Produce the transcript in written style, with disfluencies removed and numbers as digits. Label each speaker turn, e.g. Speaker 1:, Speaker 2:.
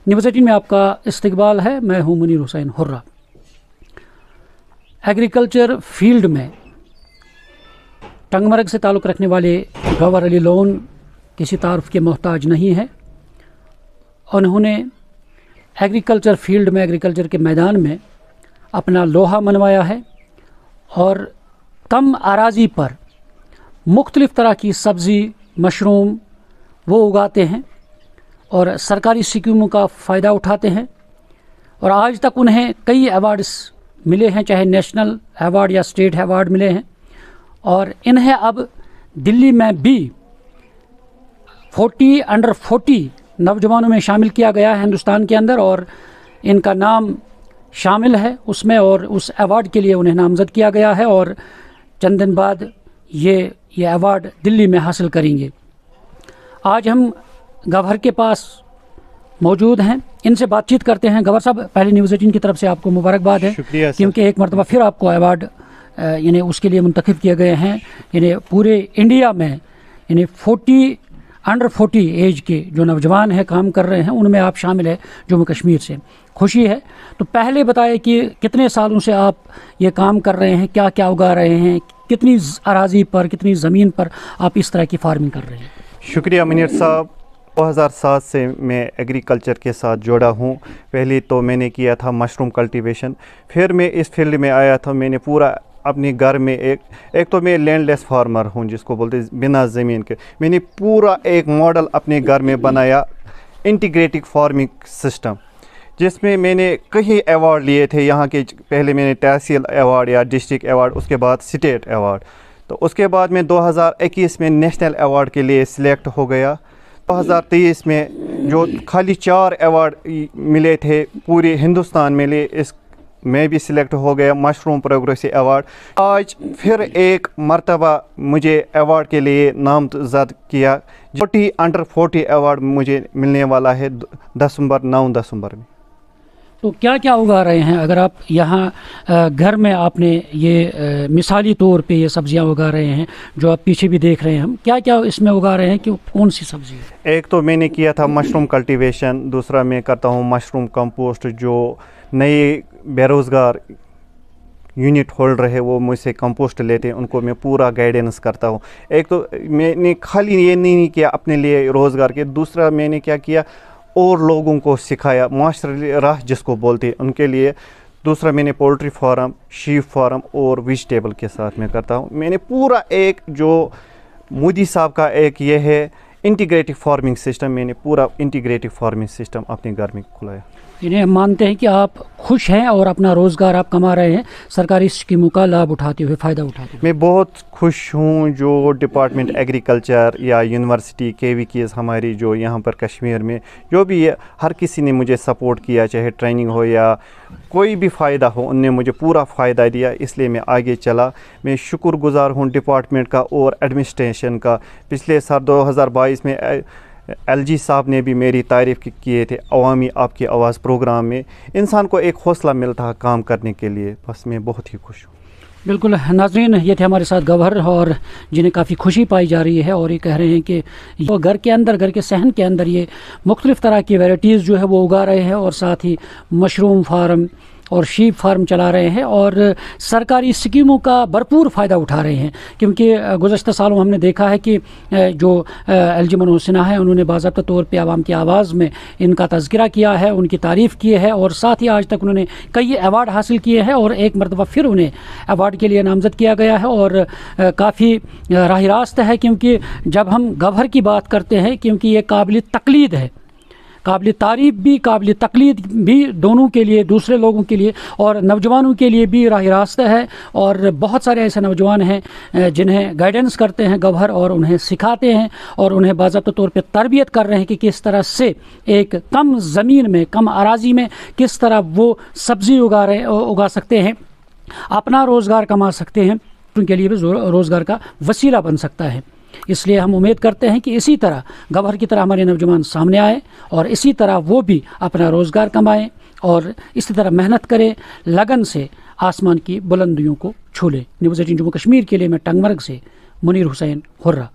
Speaker 1: News 18 में आपका इस्तकबाल है। मैं हूं Munir Hussain hurrah. Agriculture field में टंगमर्ग से ताल्लुक़ रखने वाले गवर अली लोन किसी तारुफ के मोहताज नहीं है। उन्होंने एग्रीकल्चर फील्ड में, एग्रीकल्चर के मैदान में अपना लोहा मनवाया है और कम अराजी पर मुख्तलिफ़ तरह की सब्ज़ी, मशरूम वो उगाते हैं और सरकारी स्कीमों का फ़ायदा उठाते हैं। और आज तक उन्हें कई अवार्ड्स मिले हैं, चाहे नेशनल अवार्ड या स्टेट अवार्ड मिले हैं। और इन्हें अब दिल्ली में भी 40 अंडर 40 नौजवानों में शामिल किया गया है हिंदुस्तान के अंदर, और इनका नाम शामिल है उसमें और उस अवार्ड के लिए उन्हें नामज़द किया गया है और चंद दिन बाद ये अवार्ड दिल्ली में हासिल करेंगे। आज हम गवर्नर के पास मौजूद हैं, इनसे बातचीत करते हैं। गवर्नर साहब, पहले न्यूज़ 18 की तरफ से आपको मुबारकबाद है, क्योंकि एक मरतबा फिर आपको अवार्ड यानी उसके लिए मुंतखब किए गए हैं। यानी पूरे इंडिया में यानी 40 अंडर 40 एज के जो नौजवान हैं, काम कर रहे हैं, उनमें आप शामिल है जम्मू कश्मीर से। खुशी है। तो पहले बताएं कि कितने सालों से आप ये काम कर रहे हैं, क्या क्या उगा रहे हैं, कितनी अराजी पर, कितनी ज़मीन पर आप इस तरह की फार्मिंग कर रहे हैं?
Speaker 2: शुक्रिया मुनीर साहब। 2007 से मैं एग्रीकल्चर के साथ जुड़ा हूँ। पहले तो मैंने किया था मशरूम कल्टीवेशन, फिर मैं इस फील्ड में आया था। मैंने पूरा अपने घर में एक तो मैं लैंडलेस फार्मर हूँ, जिसको बोलते हैं बिना ज़मीन के। मैंने पूरा एक मॉडल अपने घर में बनाया, इंटीग्रेटेड फार्मिंग सिस्टम, जिसमें मैंने कई अवार्ड लिए थे यहाँ के। पहले मैंने तहसील अवार्ड या डिस्ट्रिक्ट अवार्ड, उसके बाद स्टेट अवार्ड। तो उसके बाद मैं 2021 में नेशनल अवार्ड के लिए सिलेक्ट हो गया। 2023 में जो खाली 4 अवार्ड मिले थे पूरे हिंदुस्तान में लिए, इस मैं भी सिलेक्ट हो गया, मशरूम प्रोग्रेसिव अवार्ड। आज फिर एक मर्तबा मुझे अवार्ड के लिए नामज़द किया। 40 अंडर 40 अवार्ड मुझे मिलने वाला है 9 दिसंबर में।
Speaker 1: तो क्या क्या उगा रहे हैं? अगर आप यहाँ घर में आपने ये मिसाली तौर पे ये सब्जियां उगा रहे हैं जो आप पीछे भी देख रहे हैं, हम क्या क्या इसमें उगा रहे हैं, कि कौन सी सब्जी है?
Speaker 2: एक तो मैंने किया था मशरूम कल्टीवेशन, दूसरा मैं करता हूँ मशरूम कंपोस्ट। जो नए बेरोज़गार यूनिट होल्डर है वो मुझसे कंपोस्ट लेते हैं, उनको मैं पूरा गाइडेंस करता हूँ। एक तो मैंने खाली ये नहीं किया अपने लिए रोज़गार के, दूसरा मैंने क्या किया और लोगों को सिखाया, माशरती राह जिसको बोलते हैं, उनके लिए। दूसरा मैंने पोल्ट्री फार्म, शीप फार्म और वेजिटेबल के साथ में करता हूँ। मैंने पूरा एक जो मोदी साहब का एक ये है इंटीग्रेटेड फार्मिंग सिस्टम, मैंने पूरा इंटीग्रेटेड फार्मिंग सिस्टम अपने घर में खुलाया।
Speaker 1: इन्हें मानते हैं कि आप खुश हैं और अपना रोज़गार आप कमा रहे हैं सरकारी स्कीमों का लाभ उठाते हुए, फ़ायदा उठाते हुए?
Speaker 2: मैं बहुत खुश हूँ। जो डिपार्टमेंट एग्रीकल्चर या यूनिवर्सिटी KVKs हमारी जो यहाँ पर कश्मीर में, जो भी हर किसी ने मुझे सपोर्ट किया, चाहे ट्रेनिंग हो या कोई भी फ़ायदा हो, उनने मुझे पूरा फ़ायदा दिया, इसलिए मैं आगे चला। मैं शुक्रगुज़ार हूँ डिपार्टमेंट का और एडमिनिस्ट्रेशन का। पिछले साल 2022 में LG साहब ने भी मेरी तारीफ़ किए थे अवामी आपकी आवाज़ प्रोग्राम में। इंसान को एक हौसला मिलता है काम करने के लिए। बस मैं बहुत ही खुश हूँ।
Speaker 1: बिल्कुल नाज़रीन, ये थे हमारे साथ गवर्नर, और जिन्हें काफ़ी खुशी पाई जा रही है और ये कह रहे हैं कि वो घर के अंदर, घर के सहन के अंदर ये मुख्तलिफ़ तरह की वैराइटीज़ जो है वो उगा रहे हैं और साथ ही मशरूम फार्म और शीप फार्म चला रहे हैं और सरकारी स्कीमों का भरपूर फ़ायदा उठा रहे हैं। क्योंकि गुज़श्ता सालों हमने देखा है कि जो LG मनोज सिन्हा है, उन्होंने बाज़ाब्ता तौर पे आवाम की आवाज़ में इनका तज़किरा किया है, उनकी तारीफ़ की है और साथ ही आज तक उन्होंने कई अवार्ड हासिल किए हैं और एक मरतबा फिर उन्हें अवार्ड के लिए नामज़द किया गया है। और काफ़ी राह रास्त है, क्योंकि जब हम गवर्नर की बात करते हैं, क्योंकि ये काबिल तक़लीद है, काबिल तारीफ़ भी, काबिल तक़लीद भी, दोनों के लिए, दूसरे लोगों के लिए और नौजवानों के लिए भी राह रास्ता है। और बहुत सारे ऐसे नौजवान हैं जिन्हें गाइडेंस करते हैं गवर्नर और उन्हें सिखाते हैं और उन्हें बाज़ाब्ता तौर पे तरबियत कर रहे हैं कि किस तरह से एक कम ज़मीन में, कम अराजी में किस तरह वो सब्ज़ी उगा सकते हैं, अपना रोज़गार कमा सकते हैं, उनके लिए भी रोज़गार का वसीला बन सकता है। इसलिए हम उम्मीद करते हैं कि इसी तरह गवर्नर की तरह हमारे नौजवान सामने आए और इसी तरह वो भी अपना रोज़गार कमाएं और इसी तरह मेहनत करें, लगन से आसमान की बुलंदियों को छू लें। न्यूज़ 18 जम्मू कश्मीर के लिए मैं टंगमर्ग से मुनीर हुसैन हुर्रा।